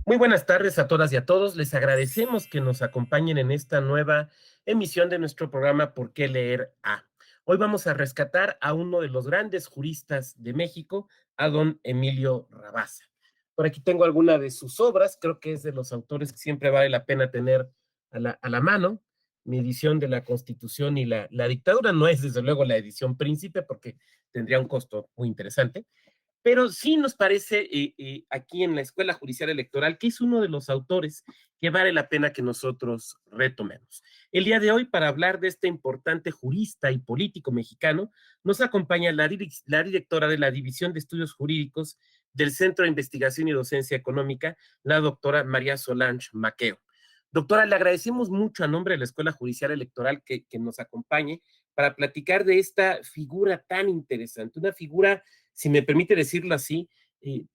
Muy buenas tardes a todas y a todos. Les agradecemos que nos acompañen en esta nueva emisión de nuestro programa ¿Por qué leer a? Hoy vamos a rescatar a uno de los grandes juristas de México, a don Emilio Rabasa. Por aquí tengo alguna de sus obras, creo que es de los autores que siempre vale la pena tener a la mano. Mi edición de la Constitución y la dictadura no es desde luego la edición príncipe porque tendría un costo muy interesante, pero sí nos parece aquí en la Escuela Judicial Electoral que es uno de los autores que vale la pena que nosotros retomemos. El día de hoy, para hablar de este importante jurista y político mexicano, nos acompaña la directora de la División de Estudios Jurídicos del Centro de Investigación y Docencia Económica, la doctora María Solange Maqueo. Doctora, le agradecemos mucho a nombre de la Escuela Judicial Electoral que nos acompañe para platicar de esta figura tan interesante, una figura, si me permite decirlo así,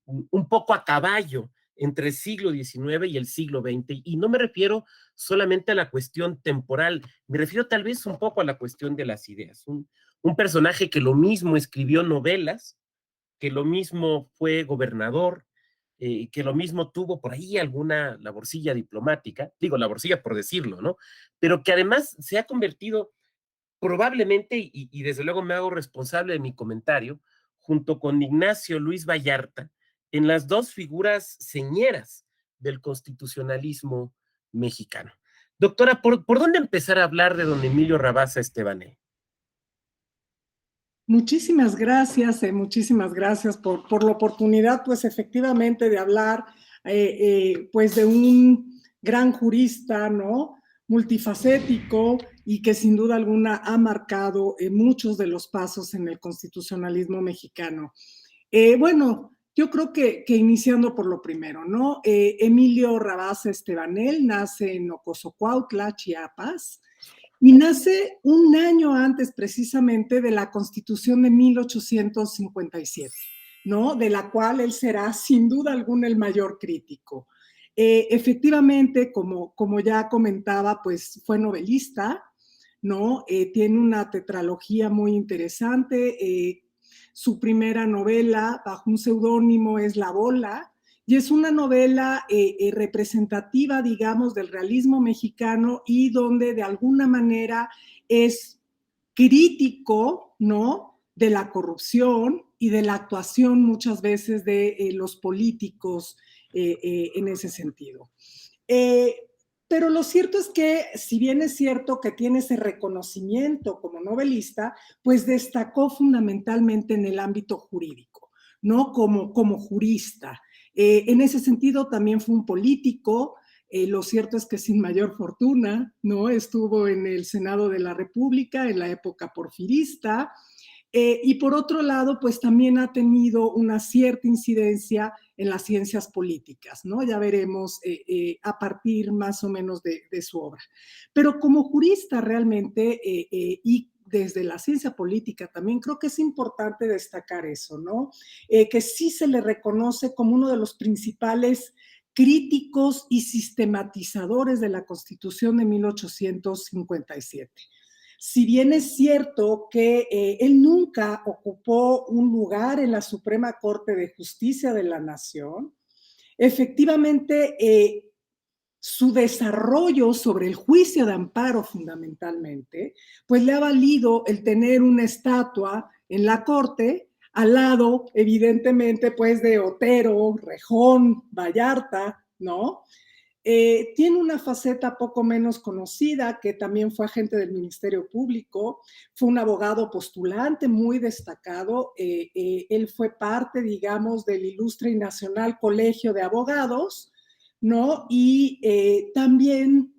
un poco a caballo entre el siglo XIX y el siglo XX. Y no me refiero solamente a la cuestión temporal, me refiero tal vez un poco a la cuestión de las ideas. Un personaje que lo mismo escribió novelas, que lo mismo fue gobernador, que lo mismo tuvo por ahí alguna laborcilla diplomática, digo laborcilla por decirlo, ¿no? Pero que además se ha convertido probablemente, y desde luego me hago responsable de mi comentario, junto con Ignacio Luis Vallarta, en las dos figuras señeras del constitucionalismo mexicano. Doctora, ¿por dónde empezar a hablar de don Emilio Rabasa Estebanel? Muchísimas gracias por la oportunidad, pues efectivamente, de hablar pues de un gran jurista, ¿no? Multifacético y que sin duda alguna ha marcado muchos de los pasos en el constitucionalismo mexicano. Bueno, yo creo que iniciando por lo primero, ¿no? Emilio Rabasa Estebanel nace en Ocosocuautla, Chiapas, y nace un año antes precisamente de la Constitución de 1857, ¿no? De la cual él será sin duda alguna el mayor crítico. Efectivamente, como ya comentaba, pues fue novelista, ¿no? Tiene una tetralogía muy interesante. Su primera novela bajo un seudónimo es La Bola, y es una novela representativa, digamos, del realismo mexicano y donde de alguna manera es crítico, ¿no? De la corrupción y de la actuación muchas veces de los políticos en ese sentido. Eh, pero lo cierto es que, si bien es cierto que tiene ese reconocimiento como novelista, pues destacó fundamentalmente en el ámbito jurídico, ¿no? Como jurista. En ese sentido también fue un político. Lo cierto es que sin mayor fortuna, ¿no? Estuvo en el Senado de la República en la época porfirista. Y por otro lado, pues también ha tenido una cierta incidencia en las ciencias políticas, ¿no? Ya veremos a partir más o menos de su obra. Pero como jurista realmente, y desde la ciencia política también creo que es importante destacar eso, ¿no? Que sí se le reconoce como uno de los principales críticos y sistematizadores de la Constitución de 1857. Si bien es cierto que él nunca ocupó un lugar en la Suprema Corte de Justicia de la Nación, efectivamente su desarrollo sobre el juicio de amparo fundamentalmente, pues le ha valido el tener una estatua en la Corte al lado, evidentemente, pues de Otero, Rejón, Vallarta, ¿no? Tiene una faceta poco menos conocida, que también fue agente del Ministerio Público, fue un abogado postulante muy destacado. Él fue parte, digamos, del ilustre y nacional Colegio de Abogados, ¿no? Y también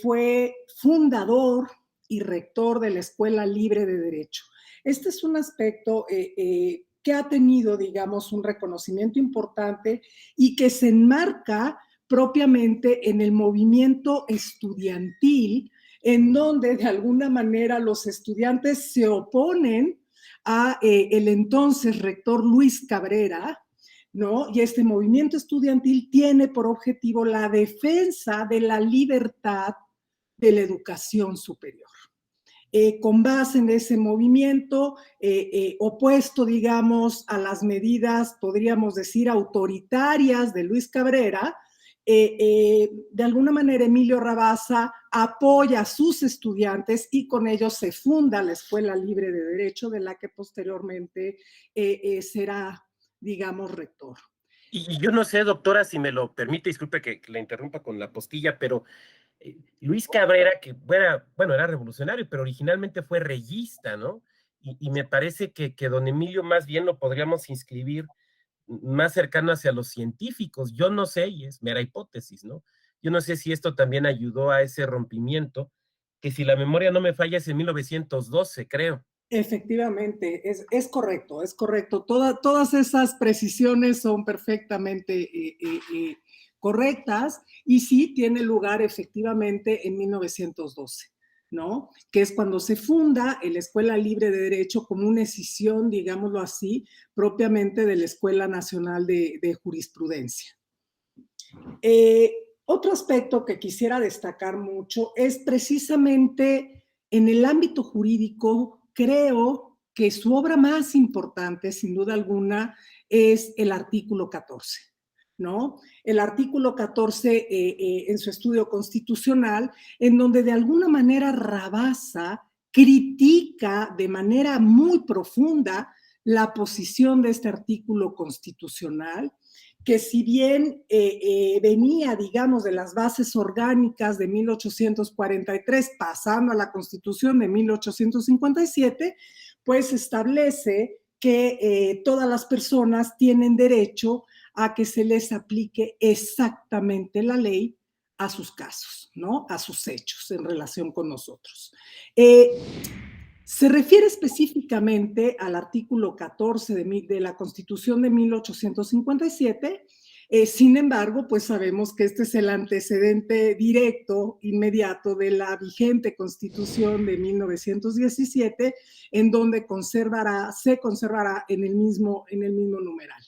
fue fundador y rector de la Escuela Libre de Derecho. Este es un aspecto que ha tenido, digamos, un reconocimiento importante y que se enmarca propiamente en el movimiento estudiantil, en donde de alguna manera los estudiantes se oponen a el entonces rector Luis Cabrera, ¿no? Y este movimiento estudiantil tiene por objetivo la defensa de la libertad de la educación superior. Con base en ese movimiento, opuesto, digamos, a las medidas, podríamos decir, autoritarias de Luis Cabrera, de alguna manera Emilio Rabasa apoya a sus estudiantes y con ellos se funda la Escuela Libre de Derecho, de la que posteriormente será, digamos, rector. Y yo no sé, doctora, si me lo permite, disculpe que la interrumpa con la postilla, pero Luis Cabrera, que bueno, era revolucionario, pero originalmente fue reyista, ¿no? Y me parece que don Emilio más bien lo podríamos inscribir más cercano hacia los científicos. Yo no sé, y es mera hipótesis, ¿no? Yo no sé si esto también ayudó a ese rompimiento, que si la memoria no me falla es en 1912, creo. Efectivamente, es correcto, es correcto. Todas esas precisiones son perfectamente correctas y sí tiene lugar efectivamente en 1912, ¿no? Que es cuando se funda la Escuela Libre de Derecho como una escisión, digámoslo así, propiamente de la Escuela Nacional de Jurisprudencia. Otro aspecto que quisiera destacar mucho es precisamente en el ámbito jurídico. Creo que su obra más importante, sin duda alguna, es el artículo 14, ¿no? El artículo 14 en su estudio constitucional, en donde de alguna manera Rabasa critica de manera muy profunda la posición de este artículo constitucional, que si bien venía, digamos, de las bases orgánicas de 1843, pasando a la Constitución de 1857, pues establece que todas las personas tienen derecho a que se les aplique exactamente la ley a sus casos, ¿no? A sus hechos en relación con nosotros. Se refiere específicamente al artículo 14 de la Constitución de 1857. Sin embargo, pues sabemos que este es el antecedente directo, inmediato de la vigente Constitución de 1917, en donde se conservará en el mismo numeral.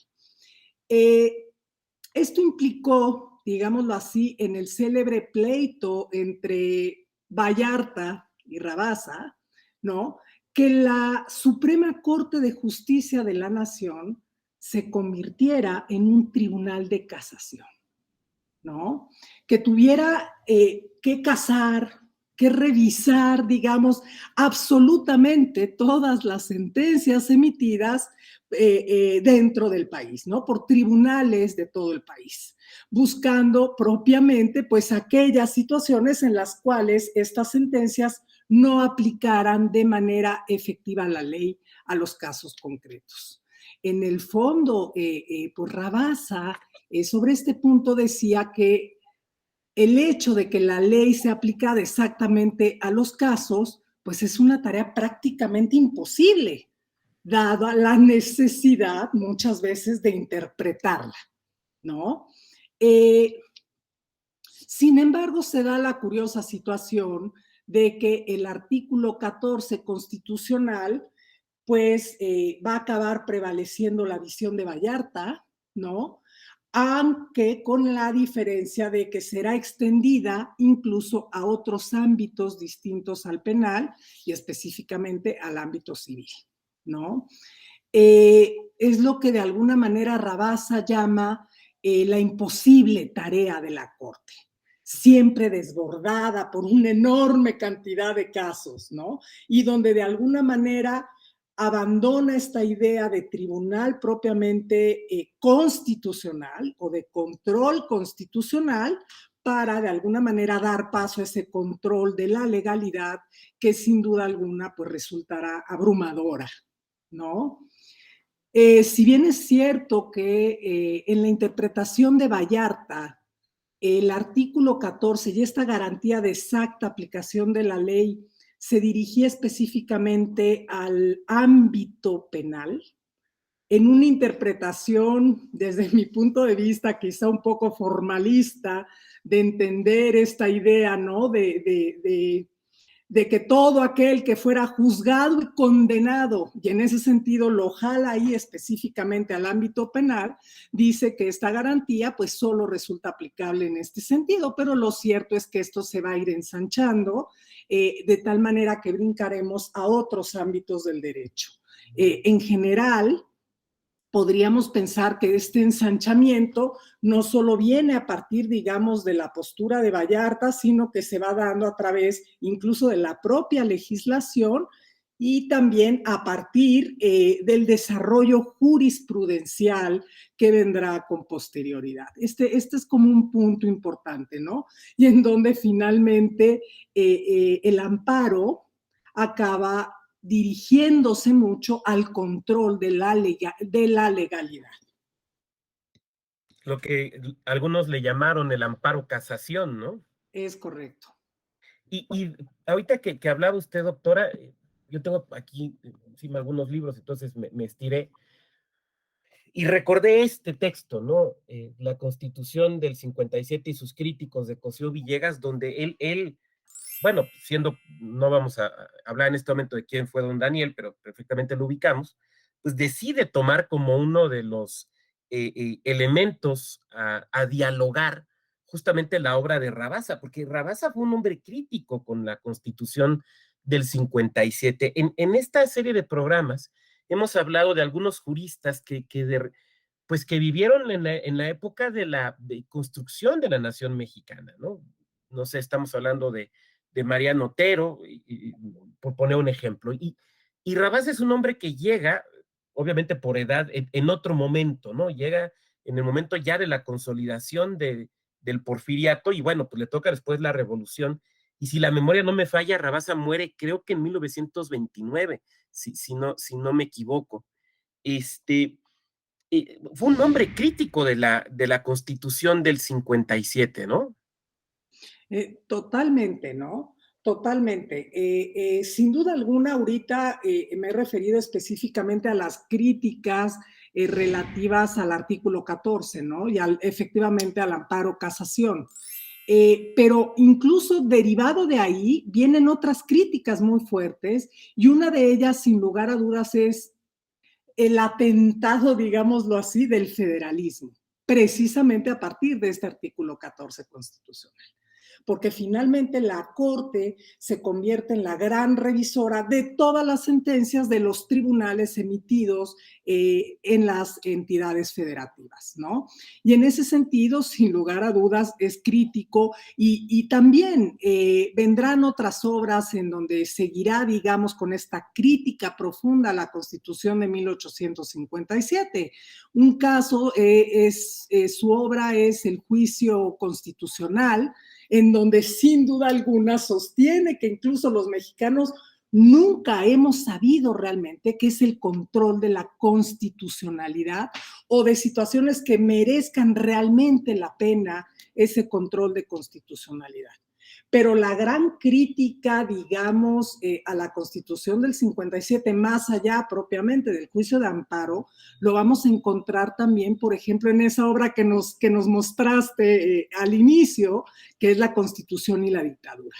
Esto implicó, digámoslo así, en el célebre pleito entre Vallarta y Rabasa, ¿no? Que la Suprema Corte de Justicia de la Nación se convirtiera en un tribunal de casación, ¿no? Que tuviera que casar, que revisar, digamos, absolutamente todas las sentencias emitidas dentro del país, ¿no? Por tribunales de todo el país, buscando propiamente, pues, aquellas situaciones en las cuales estas sentencias no aplicaran de manera efectiva la ley a los casos concretos. En el fondo, pues Rabasa sobre este punto decía que el hecho de que la ley sea aplicada exactamente a los casos, pues es una tarea prácticamente imposible, dada la necesidad muchas veces de interpretarla, ¿no? Sin embargo, se da la curiosa situación de que el artículo 14 constitucional, pues va a acabar prevaleciendo la visión de Vallarta, ¿no? Aunque con la diferencia de que será extendida incluso a otros ámbitos distintos al penal y específicamente al ámbito civil, ¿no? Es lo que de alguna manera Rabasa llama la imposible tarea de la Corte, siempre desbordada por una enorme cantidad de casos, ¿no? Y donde de alguna manera abandona esta idea de tribunal propiamente constitucional o de control constitucional para de alguna manera dar paso a ese control de la legalidad que sin duda alguna pues resultará abrumadora, ¿no? Si bien es cierto que en la interpretación de Vallarta, el artículo 14 y esta garantía de exacta aplicación de la ley se dirigía específicamente al ámbito penal, en una interpretación, desde mi punto de vista, quizá un poco formalista, de entender esta idea, ¿no? De que todo aquel que fuera juzgado y condenado, y en ese sentido lo jala ahí específicamente al ámbito penal, dice que esta garantía pues solo resulta aplicable en este sentido, pero lo cierto es que esto se va a ir ensanchando de tal manera que brincaremos a otros ámbitos del derecho. En general, podríamos pensar que este ensanchamiento no solo viene a partir, digamos, de la postura de Vallarta, sino que se va dando a través incluso de la propia legislación y también a partir del desarrollo jurisprudencial que vendrá con posterioridad. Este es como un punto importante, ¿no? Y en donde finalmente el amparo acaba dirigiéndose mucho al control de la legalidad. Lo que algunos le llamaron el amparo casación, ¿no? Es correcto. Y ahorita que hablaba usted, doctora, yo tengo aquí encima algunos libros, entonces me estiré y recordé este texto, ¿no? La Constitución del 57 y sus críticos de Cosío Villegas, donde bueno, no vamos a hablar en este momento de quién fue don Daniel, pero perfectamente lo ubicamos, pues decide tomar como uno de los elementos a dialogar justamente la obra de Rabasa, porque Rabasa fue un hombre crítico con la Constitución del 57. En esta serie de programas hemos hablado de algunos juristas pues que vivieron en la época de la construcción de la nación mexicana, ¿no? No sé, estamos hablando de Mariano Otero, por poner un ejemplo. Y Rabás es un hombre que llega, obviamente por edad, en otro momento, ¿no? Llega en el momento ya de la consolidación del porfiriato y bueno, pues le toca después la revolución. Y si la memoria no me falla, Rabasa muere creo que en 1929, si no me equivoco. Este, fue un hombre crítico de la Constitución del 57, ¿no? Totalmente, ¿no? Totalmente. Sin duda alguna, ahorita me he referido específicamente a las críticas relativas al artículo 14, ¿no? Y efectivamente al amparo casación. Pero incluso derivado de ahí vienen otras críticas muy fuertes y una de ellas, sin lugar a dudas, es el atentado, digámoslo así, del federalismo, precisamente a partir de este artículo 14 constitucional, porque finalmente la Corte se convierte en la gran revisora de todas las sentencias de los tribunales emitidos en las entidades federativas, ¿no? Y en ese sentido, sin lugar a dudas, es crítico y también vendrán otras obras en donde seguirá, digamos, con esta crítica profunda a la Constitución de 1857. Un caso su obra es El juicio constitucional, en donde sin duda alguna sostiene que incluso los mexicanos nunca hemos sabido realmente qué es el control de la constitucionalidad o de situaciones que merezcan realmente la pena ese control de constitucionalidad. Pero la gran crítica, digamos, a la Constitución del 57, más allá propiamente del juicio de amparo, lo vamos a encontrar también, por ejemplo, en esa obra que nos mostraste al inicio, que es La Constitución y la Dictadura,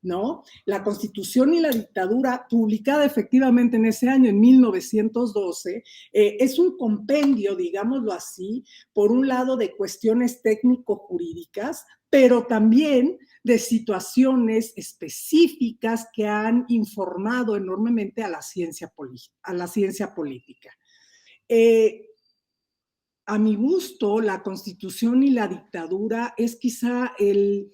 ¿no? La Constitución y la Dictadura, publicada efectivamente en ese año, en 1912, es un compendio, digámoslo así, por un lado de cuestiones técnico-jurídicas, pero también de situaciones específicas que han informado enormemente a la ciencia política. A mi gusto, la Constitución y la Dictadura es quizá el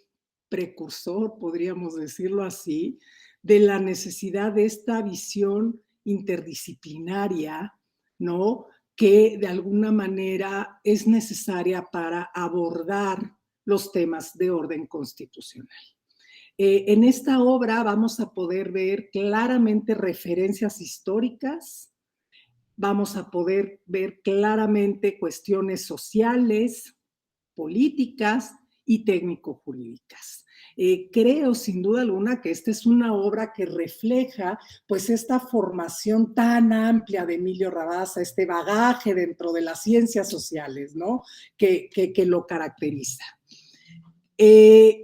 precursor, podríamos decirlo así, de la necesidad de esta visión interdisciplinaria, ¿no? Que de alguna manera es necesaria para abordar los temas de orden constitucional. En esta obra vamos a poder ver claramente referencias históricas, vamos a poder ver claramente cuestiones sociales, políticas y técnico-jurídicas. Creo sin duda alguna que esta es una obra que refleja pues esta formación tan amplia de Emilio Rabasa, este bagaje dentro de las ciencias sociales, ¿no? Que lo caracteriza. En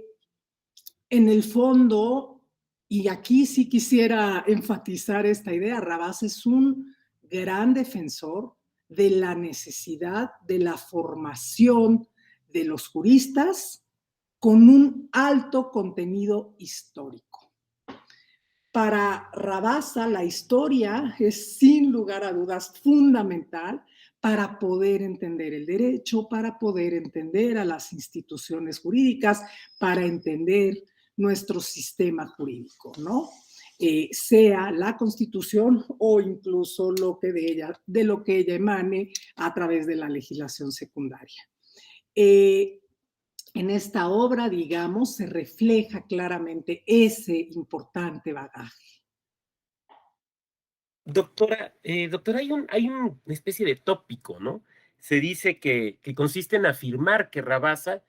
el fondo, y aquí sí quisiera enfatizar esta idea, Rabasa es un gran defensor de la necesidad de la formación de los juristas con un alto contenido histórico. Para Rabasa, la historia es sin lugar a dudas fundamental para poder entender el derecho, para poder entender a las instituciones jurídicas, para entender nuestro sistema jurídico, ¿no? Sea la Constitución o incluso de lo que ella emane a través de la legislación secundaria. En esta obra, digamos, se refleja claramente ese importante bagaje. Doctora, hay una especie de tópico, ¿no? Se dice que consiste en afirmar que Rabasa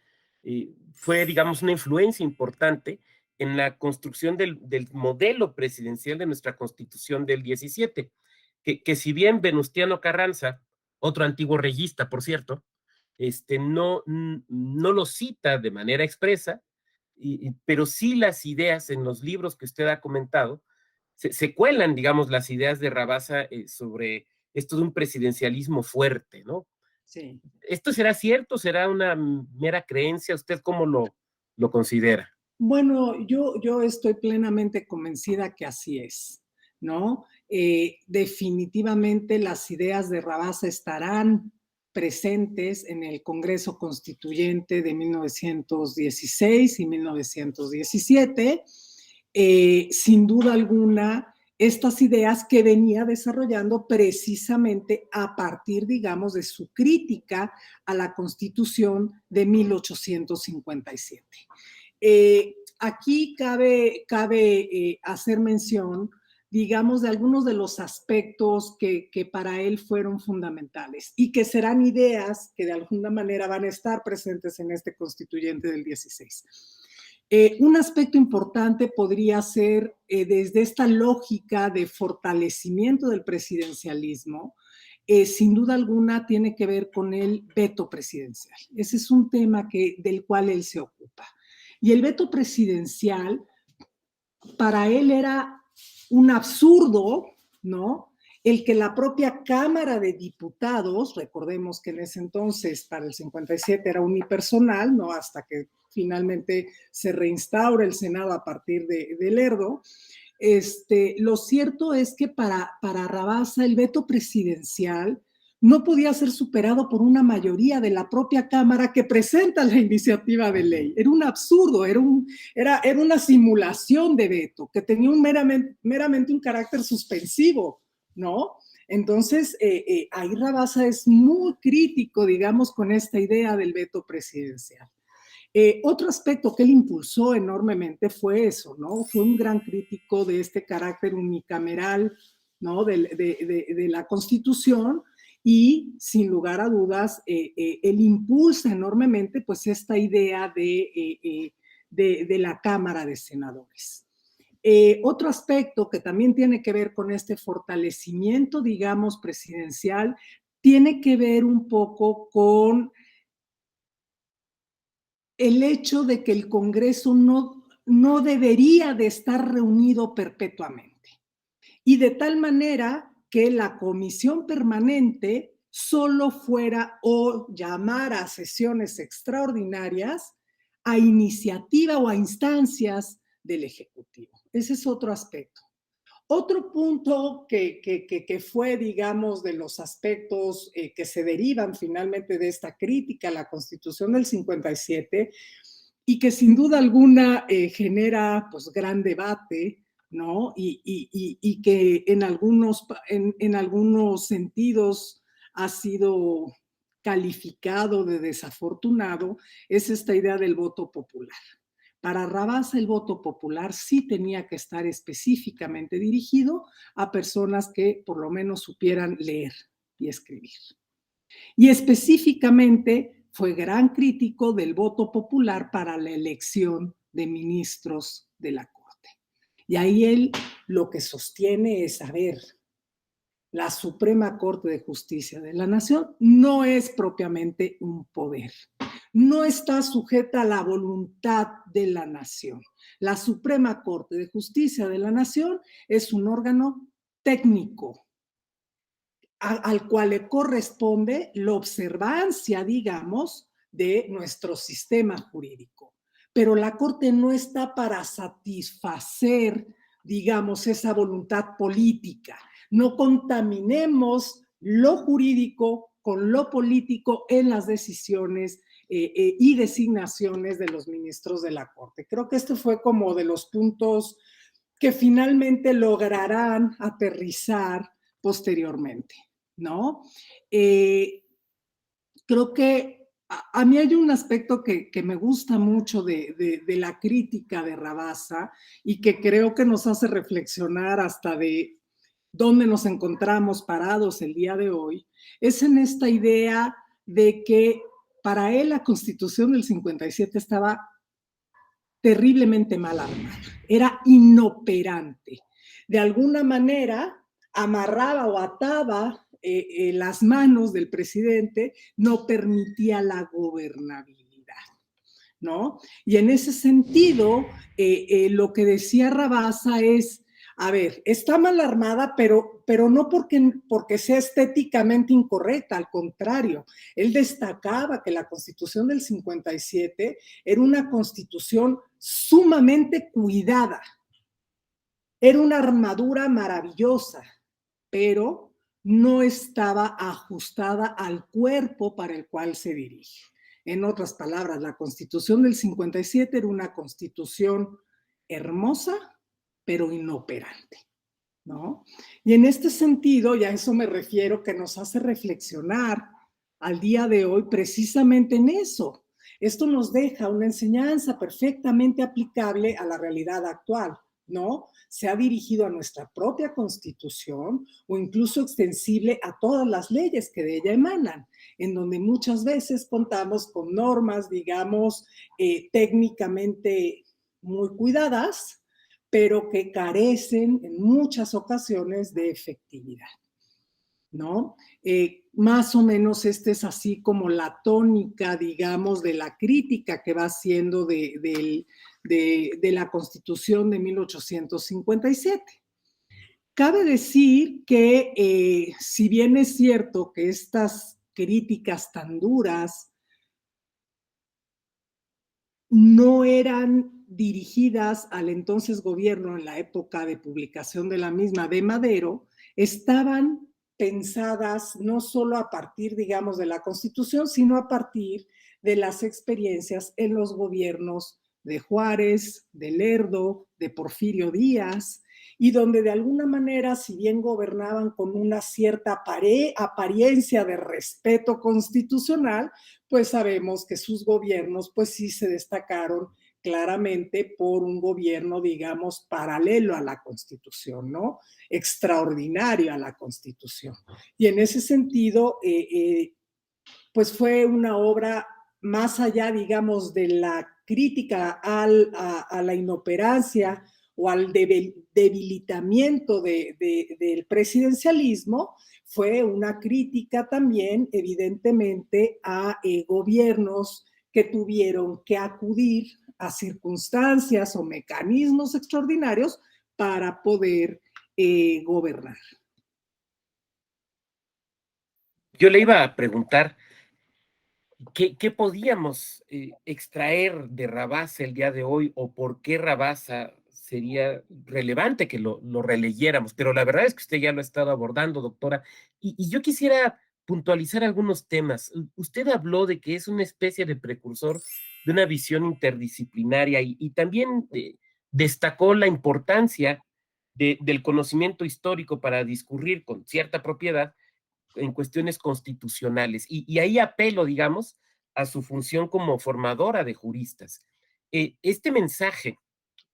fue, digamos, una influencia importante en la construcción del modelo presidencial de nuestra Constitución del 17, que si bien Venustiano Carranza, otro antiguo reyista, por cierto, no lo cita de manera expresa, pero sí las ideas en los libros que usted ha comentado, se cuelan, digamos, las ideas de Rabasa sobre esto de un presidencialismo fuerte, ¿no? Sí. ¿Esto será cierto? ¿Será una mera creencia? ¿Usted cómo lo considera? Bueno, yo estoy plenamente convencida que así es, ¿no? Definitivamente las ideas de Rabasa estarán presentes en el Congreso Constituyente de 1916 y 1917. Sin duda alguna, estas ideas que venía desarrollando precisamente a partir, digamos, de su crítica a la Constitución de 1857. Aquí cabe hacer mención, digamos, de algunos de los aspectos que para él fueron fundamentales y que serán ideas que de alguna manera van a estar presentes en este constituyente del 16. Un aspecto importante podría ser desde esta lógica de fortalecimiento del presidencialismo, sin duda alguna tiene que ver con el veto presidencial. Ese es un tema del cual él se ocupa. Y el veto presidencial para él era un absurdo, ¿no? El que la propia Cámara de Diputados, recordemos que en ese entonces para el 57 era unipersonal, ¿no? Hasta que finalmente se reinstaura el Senado a partir de Lerdo. Lo cierto es que para Rabasa el veto presidencial no podía ser superado por una mayoría de la propia Cámara que presenta la iniciativa de ley. Era un absurdo, era una simulación de veto que tenía meramente un carácter suspensivo, ¿no? Entonces, ahí Rabasa es muy crítico, digamos, con esta idea del veto presidencial. Otro aspecto que él impulsó enormemente fue eso, ¿no? Fue un gran crítico de este carácter unicameral, ¿no? De la Constitución y, sin lugar a dudas, él impulsa enormemente, pues, esta idea de la Cámara de Senadores. Otro aspecto que también tiene que ver con este fortalecimiento, digamos, presidencial, tiene que ver un poco con el hecho de que el Congreso no debería de estar reunido perpetuamente. Y de tal manera que la comisión permanente solo fuera o llamara a sesiones extraordinarias a iniciativa o a instancias del Ejecutivo. Ese es otro aspecto. Otro punto que fue, digamos, de los aspectos que se derivan finalmente de esta crítica a la Constitución del 57 y que sin duda alguna genera pues gran debate, ¿no? Y que en algunos sentidos ha sido calificado de desafortunado, es esta idea del voto popular. Para Rabasa el voto popular sí tenía que estar específicamente dirigido a personas que por lo menos supieran leer y escribir. Y específicamente fue gran crítico del voto popular para la elección de ministros de la Corte. Y ahí él lo que sostiene es, a ver, la Suprema Corte de Justicia de la Nación no es propiamente un poder, no está sujeta a la voluntad de la nación. La Suprema Corte de Justicia de la Nación es un órgano técnico al cual le corresponde la observancia, digamos, de nuestro sistema jurídico. Pero la Corte no está para satisfacer, digamos, esa voluntad política. No contaminemos lo jurídico con lo político en las decisiones y designaciones de los ministros de la Corte. Creo que este fue como de los puntos que finalmente lograrán aterrizar posteriormente, ¿no? Creo que a mí hay un aspecto que me gusta mucho de la crítica de Rabassa y que creo que nos hace reflexionar hasta de dónde nos encontramos parados el día de hoy, es en esta idea de que para él la Constitución del 57 estaba terriblemente mal armada, era inoperante. De alguna manera amarraba o ataba las manos del presidente, no permitía la gobernabilidad, ¿no? Y en ese sentido, lo que decía Rabassa es, a ver, está mal armada, pero no porque sea estéticamente incorrecta, al contrario, él destacaba que la Constitución del 57 era una constitución sumamente cuidada, era una armadura maravillosa, pero no estaba ajustada al cuerpo para el cual se dirige. En otras palabras, la Constitución del 57 era una constitución hermosa, pero inoperante, ¿no? Y en este sentido, y a eso me refiero, que nos hace reflexionar al día de hoy precisamente en eso. Esto nos deja una enseñanza perfectamente aplicable a la realidad actual, ¿no? Se ha dirigido a nuestra propia Constitución o incluso extensible a todas las leyes que de ella emanan, en donde muchas veces contamos con normas, digamos, técnicamente muy cuidadas, pero que carecen en muchas ocasiones de efectividad, ¿no? Más o menos esta es así como la tónica, digamos, de la crítica que va haciendo de la Constitución de 1857. Cabe decir que si bien es cierto que estas críticas tan duras no eran dirigidas al entonces gobierno en la época de publicación de la misma de Madero, estaban pensadas no solo a partir, digamos, de la Constitución, sino a partir de las experiencias en los gobiernos de Juárez, de Lerdo, de Porfirio Díaz, y donde de alguna manera, si bien gobernaban con una cierta apariencia de respeto constitucional, pues sabemos que sus gobiernos pues sí se destacaron claramente por un gobierno, digamos, paralelo a la Constitución, ¿no? Extraordinario a la Constitución. Y en ese sentido, pues fue una obra más allá, digamos, de la crítica a la inoperancia o al debilitamiento del presidencialismo, fue una crítica también, evidentemente, a gobiernos que tuvieron que acudir a circunstancias o mecanismos extraordinarios para poder gobernar. Yo le iba a preguntar, ¿qué podíamos extraer de Rabassa el día de hoy o por qué Rabassa sería relevante que lo releyéramos? Pero la verdad es que usted ya lo ha estado abordando, doctora, y yo quisiera puntualizar algunos temas. Usted habló de que es una especie de precursor de una visión interdisciplinaria y también destacó la importancia del conocimiento histórico para discurrir con cierta propiedad en cuestiones constitucionales. Y ahí apelo, digamos, a su función como formadora de juristas. Este mensaje,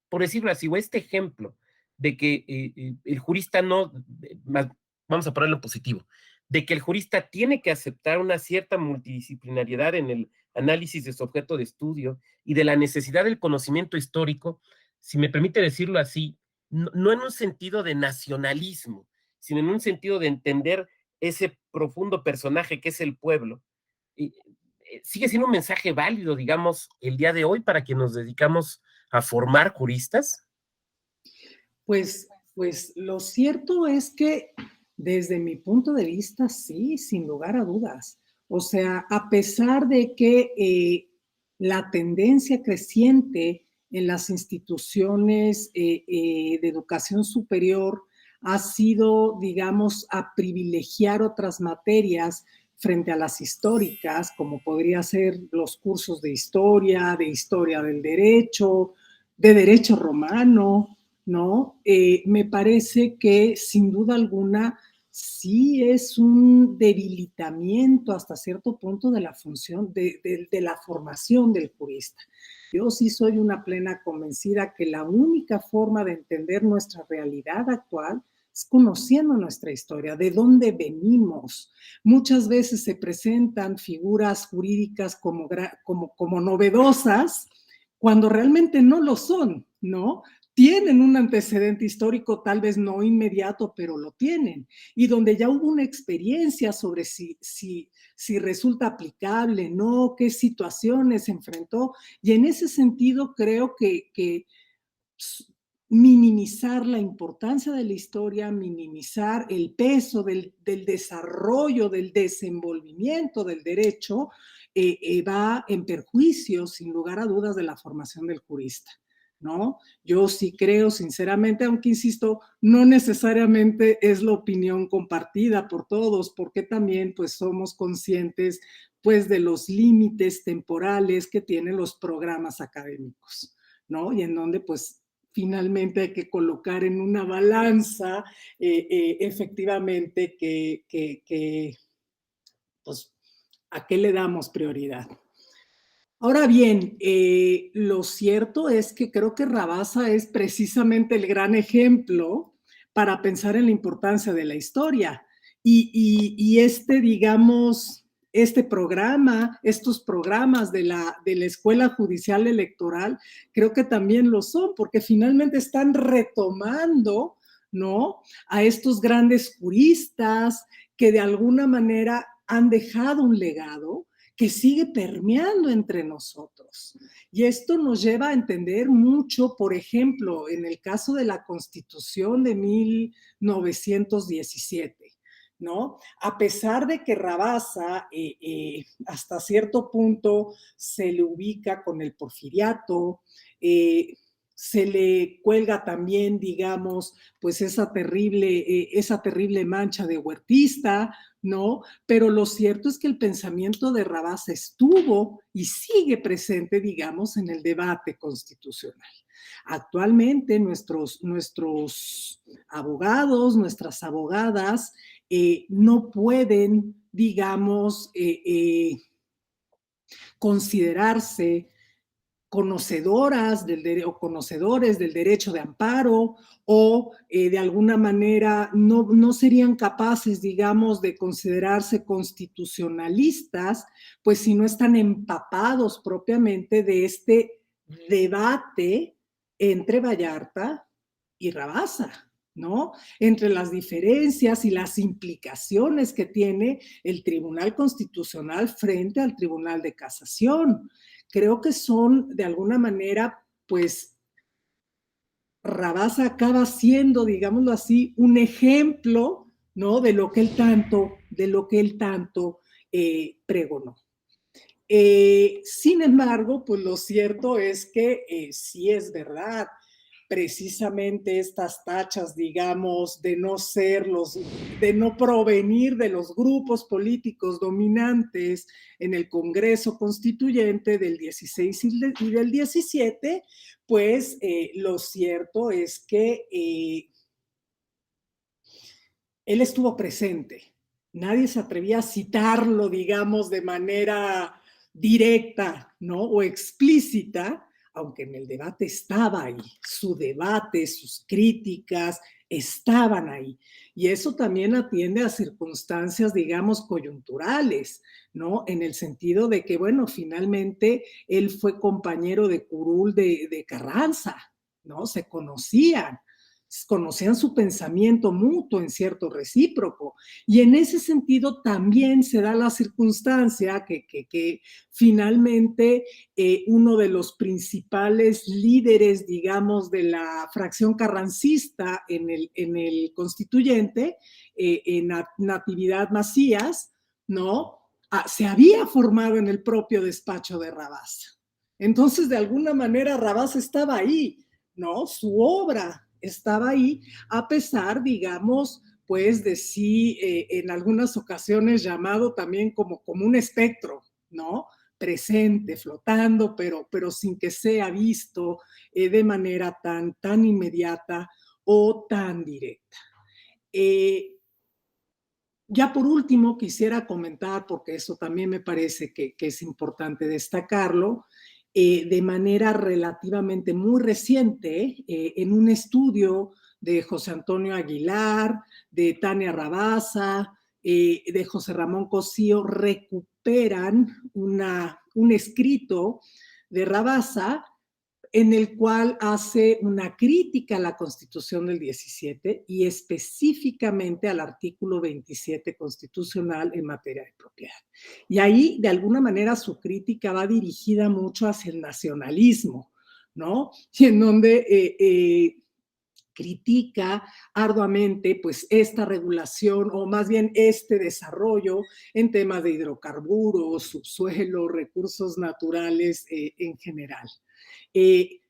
por decirlo así, o este ejemplo de que el jurista no, vamos a ponerlo positivo, de que el jurista tiene que aceptar una cierta multidisciplinariedad en el análisis de su objeto de estudio y de la necesidad del conocimiento histórico, si me permite decirlo así, no en un sentido de nacionalismo, sino en un sentido de entender ese profundo personaje que es el pueblo. Y, sigue siendo un mensaje válido, digamos, el día de hoy para que nos dedicamos a formar juristas. Pues lo cierto es que desde mi punto de vista, sí, sin lugar a dudas. O sea, a pesar de que la tendencia creciente en las instituciones de educación superior ha sido, digamos, a privilegiar otras materias frente a las históricas, como podría ser los cursos de historia del derecho, de derecho romano, ¿no? Me parece que sin duda alguna sí es un debilitamiento hasta cierto punto de la función, de la formación del jurista. Yo sí soy una plena convencida que la única forma de entender nuestra realidad actual es conociendo nuestra historia, de dónde venimos. Muchas veces se presentan figuras jurídicas como novedosas, cuando realmente no lo son, ¿no? Tienen un antecedente histórico, tal vez no inmediato, pero lo tienen, y donde ya hubo una experiencia sobre si resulta aplicable, no, qué situaciones se enfrentó, y en ese sentido creo que minimizar la importancia de la historia, minimizar el peso del desarrollo, del desenvolvimiento del derecho, va en perjuicio, sin lugar a dudas, de la formación del jurista, ¿no? Yo sí creo, sinceramente, aunque insisto, no necesariamente es la opinión compartida por todos, porque también pues somos conscientes pues de los límites temporales que tienen los programas académicos, ¿no? Y en donde pues finalmente hay que colocar en una balanza efectivamente pues, a qué le damos prioridad. Ahora bien, lo cierto es que creo que Rabasa es precisamente el gran ejemplo para pensar en la importancia de la historia. Y digamos, estos programas de la Escuela Judicial Electoral, creo que también lo son, porque finalmente están retomando, ¿no? A estos grandes juristas que de alguna manera han dejado un legado que sigue permeando entre nosotros. Y esto nos lleva a entender mucho, por ejemplo, en el caso de la Constitución de 1917, ¿no? A pesar de que Rabasa hasta cierto punto se le ubica con el porfiriato, se le cuelga también, digamos, pues esa terrible mancha de huertista, ¿no? Pero lo cierto es que el pensamiento de Rabasa estuvo y sigue presente, digamos, en el debate constitucional. Actualmente nuestros abogados, nuestras abogadas, no pueden, digamos, considerarse conocedoras o conocedores del derecho de amparo o de alguna manera no serían capaces, digamos, de considerarse constitucionalistas, pues si no están empapados propiamente de este debate entre Vallarta y Rabasa, ¿no? Entre las diferencias y las implicaciones que tiene el Tribunal Constitucional frente al Tribunal de Casación. Creo que son, de alguna manera, pues, Rabasa acaba siendo, digámoslo así, un ejemplo, ¿no? De lo que él tanto pregonó. Sin embargo, pues lo cierto es que sí es verdad, precisamente estas tachas, digamos, de no provenir de los grupos políticos dominantes en el Congreso Constituyente del 16 y del 17, pues lo cierto es que él estuvo presente. Nadie se atrevía a citarlo, digamos, de manera directa, ¿no? O explícita, aunque en el debate estaba ahí. Su debate, sus críticas estaban ahí. Y eso también atiende a circunstancias, digamos, coyunturales, ¿no? En el sentido de que, bueno, finalmente él fue compañero de curul de Carranza, ¿no? Se conocían su pensamiento mutuo en cierto recíproco. Y en ese sentido también se da la circunstancia que finalmente uno de los principales líderes, digamos, de la fracción carrancista en el constituyente, Natividad Macías, ¿no? Se había formado en el propio despacho de Rabasa. Entonces, de alguna manera, Rabasa estaba ahí, ¿no? Su obra estaba ahí, a pesar, digamos, pues de sí, en algunas ocasiones llamado también como un espectro, ¿no? Presente, flotando, pero sin que sea visto de manera tan inmediata o tan directa. Ya por último, quisiera comentar, porque eso también me parece que es importante destacarlo, de manera relativamente muy reciente, en un estudio de José Antonio Aguilar, de Tania Rabasa, de José Ramón Cosío, recuperan un escrito de Rabasa en el cual hace una crítica a la Constitución del 17 y específicamente al artículo 27 constitucional en materia de propiedad. Y ahí, de alguna manera, su crítica va dirigida mucho hacia el nacionalismo, ¿no? Y en donde critica arduamente pues esta regulación o más bien este desarrollo en temas de hidrocarburos, subsuelo, recursos naturales en general.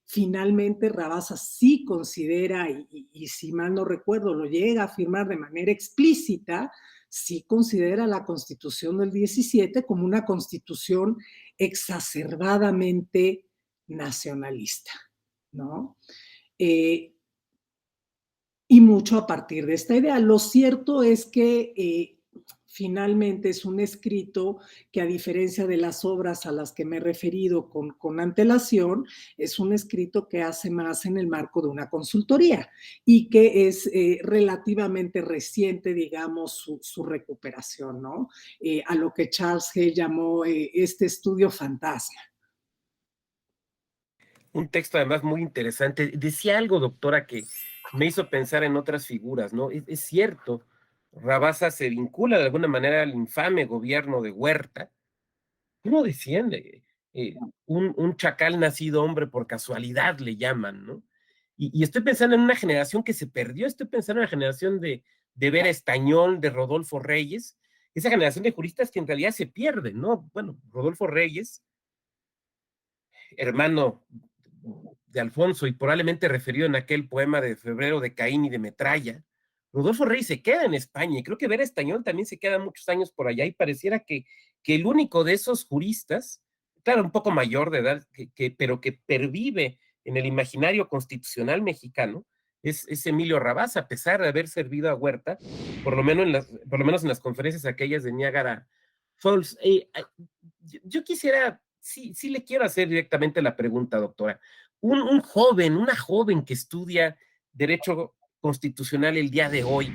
Finalmente, Rabasa sí considera, y si mal no recuerdo, lo llega a afirmar de manera explícita, sí considera la Constitución del 17 como una constitución exacerbadamente nacionalista, ¿no? Y mucho a partir de esta idea. Lo cierto es que finalmente es un escrito que, a diferencia de las obras a las que me he referido con antelación, es un escrito que hace más en el marco de una consultoría y que es relativamente reciente, digamos, su recuperación, ¿no? A lo que Charles Hay llamó este estudio fantasma. Un texto además muy interesante. Decía algo, doctora, que me hizo pensar en otras figuras, ¿no? Es cierto, Rabasa se vincula de alguna manera al infame gobierno de Huerta. ¿Cómo defiende? Un chacal nacido hombre por casualidad le llaman, ¿no? Y estoy pensando en una generación que se perdió, estoy pensando en la generación de Vera Estañol, de Rodolfo Reyes, esa generación de juristas que en realidad se pierden, ¿no? Bueno, Rodolfo Reyes, hermano de Alfonso y probablemente referido en aquel poema de Febrero de Caín y de Metralla, Rodolfo Reyes se queda en España y creo que Vera Estañón también se queda muchos años por allá y pareciera que el único de esos juristas, claro, un poco mayor de edad, pero que pervive en el imaginario constitucional mexicano, es Emilio Rabasa, a pesar de haber servido a Huerta, por lo menos en las conferencias aquellas de Niágara Falls. Yo quisiera, sí le quiero hacer directamente la pregunta, doctora. Una joven que estudia Derecho Constitucional el día de hoy,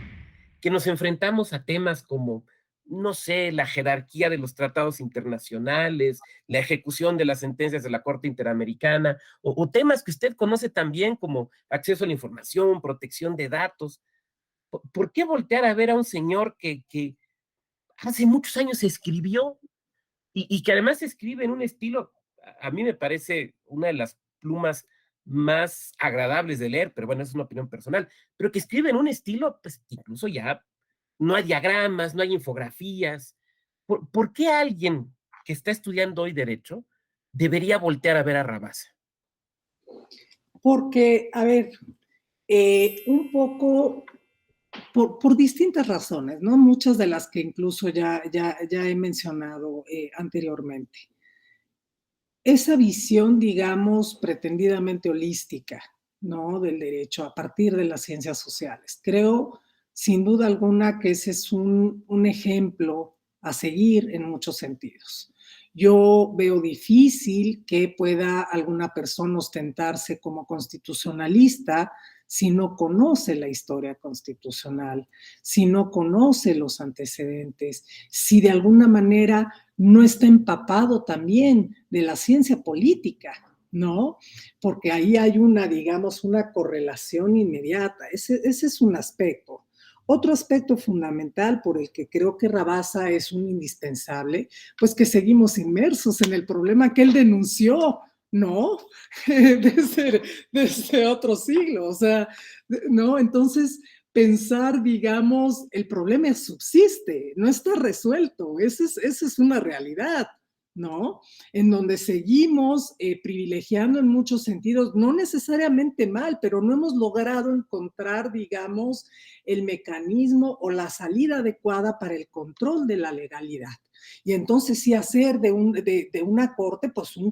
que nos enfrentamos a temas como, no sé, la jerarquía de los tratados internacionales, la ejecución de las sentencias de la Corte Interamericana, o temas que usted conoce también como acceso a la información, protección de datos. ¿Por qué voltear a ver a un señor que hace muchos años escribió y que además escribe en un estilo, a mí me parece una de las plumas más agradables de leer, pero bueno, es una opinión personal, pero que escribe en un estilo, pues incluso ya no hay diagramas, no hay infografías? ¿Por qué alguien que está estudiando hoy Derecho debería voltear a ver a Rabasa? Porque, a ver, un poco por distintas razones, ¿no? Muchas de las que incluso ya he mencionado anteriormente. Esa visión, digamos, pretendidamente holística, ¿no? Del derecho a partir de las ciencias sociales. Creo, sin duda alguna, que ese es un ejemplo a seguir en muchos sentidos. Yo veo difícil que pueda alguna persona ostentarse como constitucionalista si no conoce la historia constitucional, si no conoce los antecedentes, si de alguna manera no está empapado también de la ciencia política, ¿no? Porque ahí hay digamos, una correlación inmediata. Ese es un aspecto. Otro aspecto fundamental por el que creo que Rabasa es un indispensable, pues que seguimos inmersos en el problema que él denunció, ¿no? desde otro siglo, o sea, ¿no? Entonces, pensar, digamos, el problema subsiste, no está resuelto, esa es una realidad, ¿no? En donde seguimos privilegiando en muchos sentidos, no necesariamente mal, pero no hemos logrado encontrar, digamos, el mecanismo o la salida adecuada para el control de la legalidad. Y entonces sí hacer de una corte pues un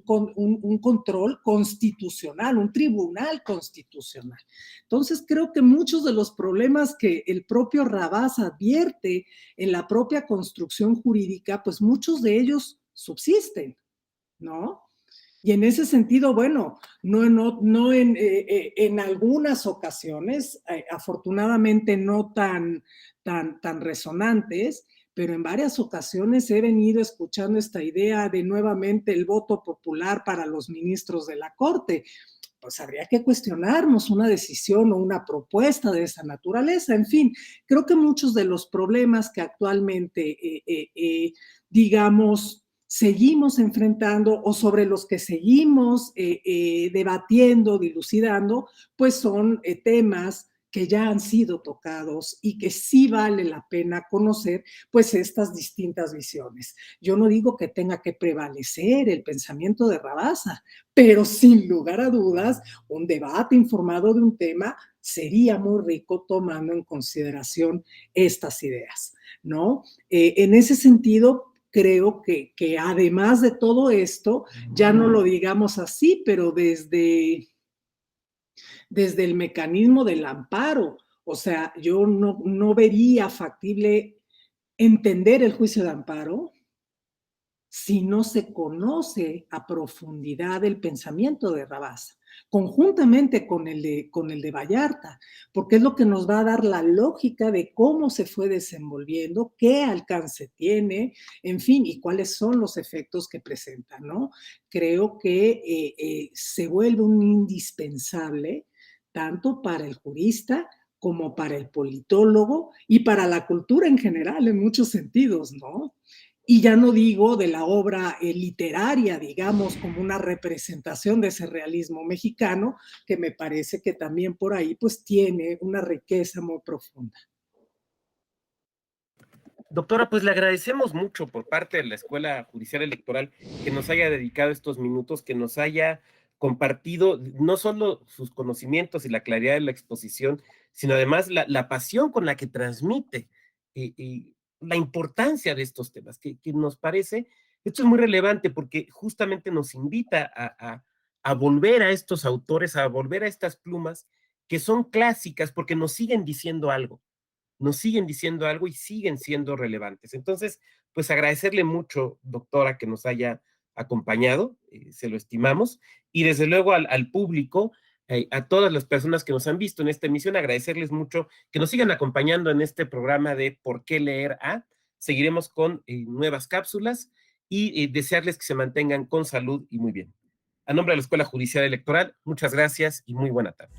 control constitucional, un tribunal constitucional. Entonces creo que muchos de los problemas que el propio Rabás advierte en la propia construcción jurídica, pues muchos de ellos subsisten, ¿no? Y en ese sentido, bueno, no en algunas ocasiones, afortunadamente no tan resonantes, pero en varias ocasiones he venido escuchando esta idea de nuevamente el voto popular para los ministros de la Corte. Pues habría que cuestionarnos una decisión o una propuesta de esa naturaleza. En fin, creo que muchos de los problemas que actualmente, digamos, seguimos enfrentando o sobre los que seguimos debatiendo, dilucidando, pues son temas que ya han sido tocados y que sí vale la pena conocer, pues estas distintas visiones. Yo no digo que tenga que prevalecer el pensamiento de Rabasa, pero sin lugar a dudas, un debate informado de un tema sería muy rico tomando en consideración estas ideas, ¿no? En ese sentido, creo que además de todo esto, ya no lo digamos así, pero desde el mecanismo del amparo, o sea, yo no vería factible entender el juicio de amparo si no se conoce a profundidad el pensamiento de Rabasa, conjuntamente con el de Vallarta, porque es lo que nos va a dar la lógica de cómo se fue desenvolviendo, qué alcance tiene, en fin, y cuáles son los efectos que presenta, ¿no? Creo que se vuelve un indispensable tanto para el jurista como para el politólogo y para la cultura en general, en muchos sentidos, ¿no? Y ya no digo de la obra literaria, digamos, como una representación de ese realismo mexicano, que me parece que también por ahí pues tiene una riqueza muy profunda. Doctora, pues le agradecemos mucho por parte de la Escuela Judicial Electoral que nos haya dedicado estos minutos, que nos haya compartido no solo sus conocimientos y la claridad de la exposición, sino además la pasión con la que transmite y la importancia de estos temas, que nos parece, esto es muy relevante porque justamente nos invita a volver a estos autores, a volver a estas plumas que son clásicas porque nos siguen diciendo algo y siguen siendo relevantes. Entonces, pues agradecerle mucho, doctora, que nos haya acompañado, se lo estimamos, y desde luego al público, a todas las personas que nos han visto en esta emisión, agradecerles mucho que nos sigan acompañando en este programa de ¿Por qué leer a? Seguiremos con nuevas cápsulas y desearles que se mantengan con salud y muy bien. A nombre de la Escuela Judicial Electoral, muchas gracias y muy buena tarde.